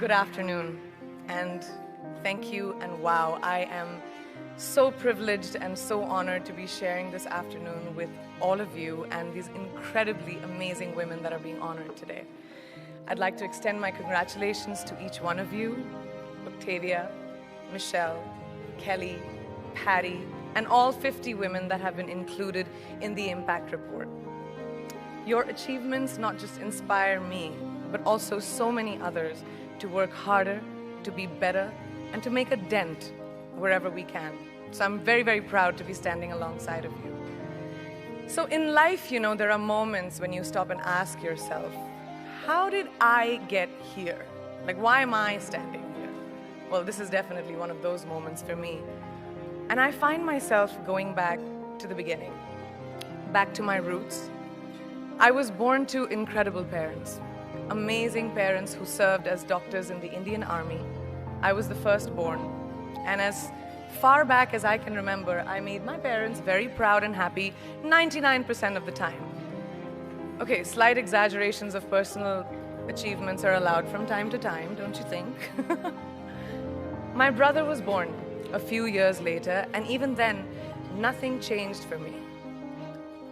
Good afternoon, and thank you, and wow, I am so privileged and so honored to be sharing this afternoon with all of you and these incredibly amazing women that are being honored today. I'd like to extend my congratulations to each one of you, Octavia, Michelle, Kelly, Patty, and all 50 women that have been included in the Impact Report. Your achievements not just inspire me, but also so many others to work harder, to be better, and to make a dent wherever we can. So I'm very, very proud to be standing alongside of you. So in life, you know, there are moments when you stop and ask yourself, how did I get here? Like, why am I standing here? Well, this is definitely one of those moments for me. And I find myself going back to the beginning, back to my roots. I was born to incredible parents, amazing parents who served as doctors in the Indian Army. I was the firstborn, and as far back as I can remember, I made my parents very proud and happy 99% of the time. Okay, slight exaggerations of personal achievements are allowed from time to time, don't you think? My brother was born a few years later, and even then, nothing changed for me.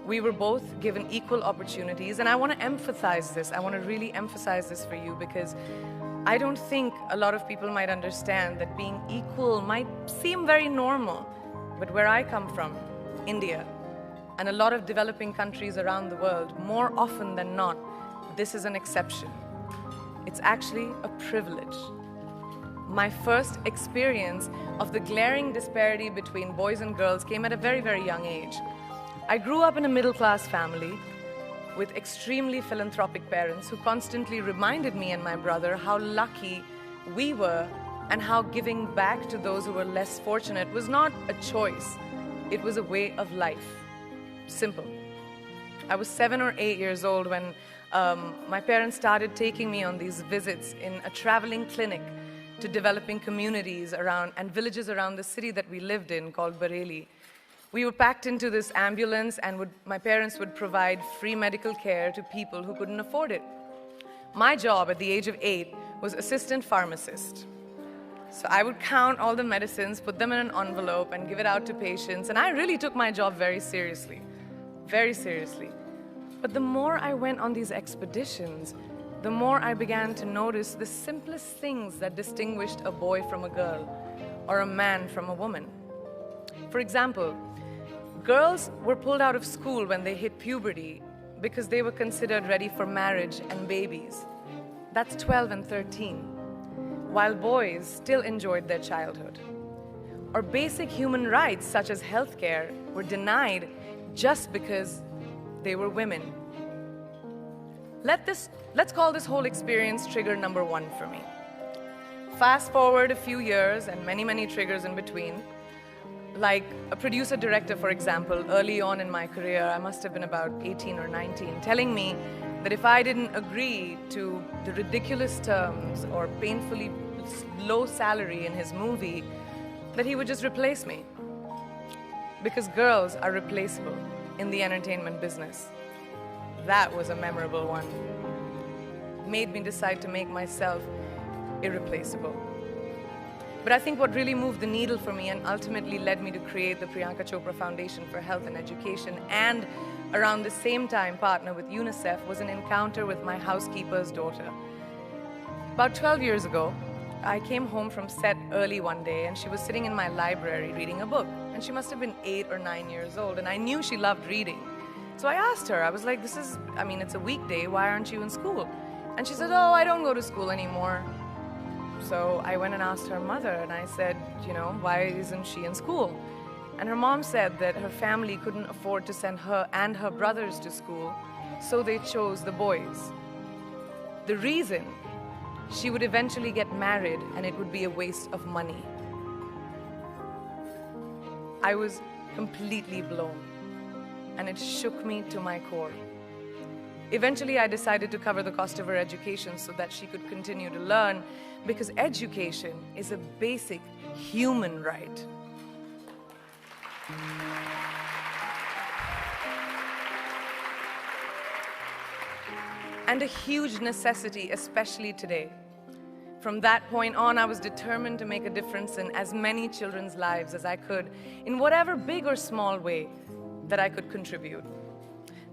We were both given equal opportunities, and I want to emphasize this. I want to really emphasize this for you because I don't think a lot of people might understand that being equal might seem very normal. But where I come from, India, and a lot of developing countries around the world, more often than not, this is an exception. It's actually a privilege. My first experience of the glaring disparity between boys and girls came at a very, very young age. I grew up in a middle-class family with extremely philanthropic parents who constantly reminded me and my brother how lucky we were and how giving back to those who were less fortunate was not a choice. It was a way of life. Simple. I was 7 or 8 years old when my parents started taking me on these visits in a traveling clinic to developing communities around and villages around the city that we lived in called Bareilly. We were packed into this ambulance, and my parents would provide free medical care to people who couldn't afford it. My job at the age of 8 was assistant pharmacist. So I would count all the medicines, put them in an envelope, and give it out to patients, and I really took my job very seriously, very seriously. But the more I went on these expeditions, the more I began to notice the simplest things that distinguished a boy from a girl, or a man from a woman. For example, girls were pulled out of school when they hit puberty because they were considered ready for marriage and babies. That's 12 and 13, while boys still enjoyed their childhood. Or basic human rights such as healthcare were denied just because they were women. Let's call this whole experience trigger number 1 for me. Fast forward a few years and many, many triggers in between. Like a producer-director, for example, early on in my career, I must have been about 18 or 19, telling me that if I didn't agree to the ridiculous terms or painfully low salary in his movie, that he would just replace me. Because girls are replaceable in the entertainment business. That was a memorable one. Made me decide to make myself irreplaceable. But I think what really moved the needle for me and ultimately led me to create the Priyanka Chopra Foundation for Health and Education, and around the same time partner with UNICEF, was an encounter with my housekeeper's daughter. About 12 years ago, I came home from set early one day, and she was sitting in my library reading a book. And she must have been 8 or 9 years old, and I knew she loved reading. So I asked her, I was like, it's a weekday, why aren't you in school? And she said, oh, I don't go to school anymore. So I went and asked her mother, and I said, why isn't she in school? And her mom said that her family couldn't afford to send her and her brothers to school, so they chose the boys. The reason, she would eventually get married and it would be a waste of money. I was completely blown, and it shook me to my core. Eventually, I decided to cover the cost of her education so that she could continue to learn, because education is a basic human right. And a huge necessity, especially today. From that point on, I was determined to make a difference in as many children's lives as I could, in whatever big or small way that I could contribute.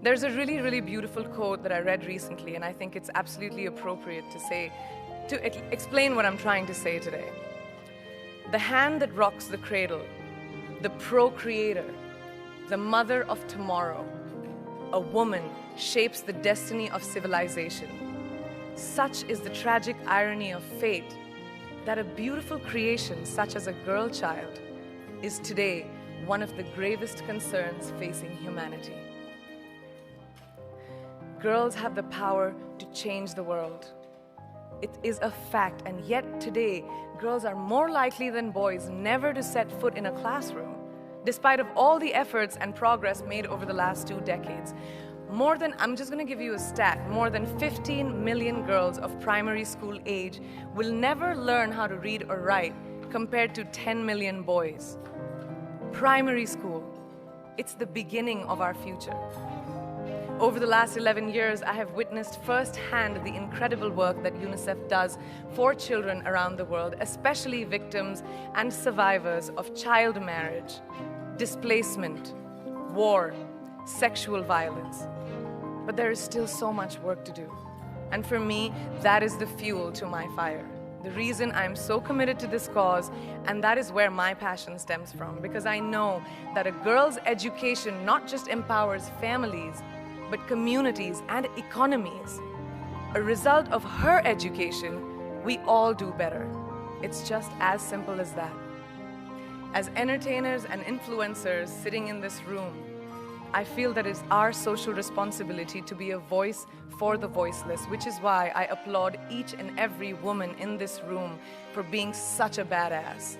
There's a really, really beautiful quote that I read recently, and I think it's absolutely appropriate to explain what I'm trying to say today. The hand that rocks the cradle, the procreator, the mother of tomorrow, a woman shapes the destiny of civilization. Such is the tragic irony of fate that a beautiful creation such as a girl child is today one of the gravest concerns facing humanity. Girls have the power to change the world. It is a fact, and yet today, girls are more likely than boys never to set foot in a classroom, despite of all the efforts and progress made over the last 2 decades. I'm just going to give you a stat, more than 15 million girls of primary school age will never learn how to read or write, compared to 10 million boys. Primary school, it's the beginning of our future. Over the last 11 years, I have witnessed firsthand the incredible work that UNICEF does for children around the world, especially victims and survivors of child marriage, displacement, war, sexual violence. But there is still so much work to do. And for me, that is the fuel to my fire. The reason I'm so committed to this cause, and that is where my passion stems from, because I know that a girl's education not just empowers families, but communities and economies. A result of her education, we all do better. It's just as simple as that. As entertainers and influencers sitting in this room, I feel that it's our social responsibility to be a voice for the voiceless, which is why I applaud each and every woman in this room for being such a badass.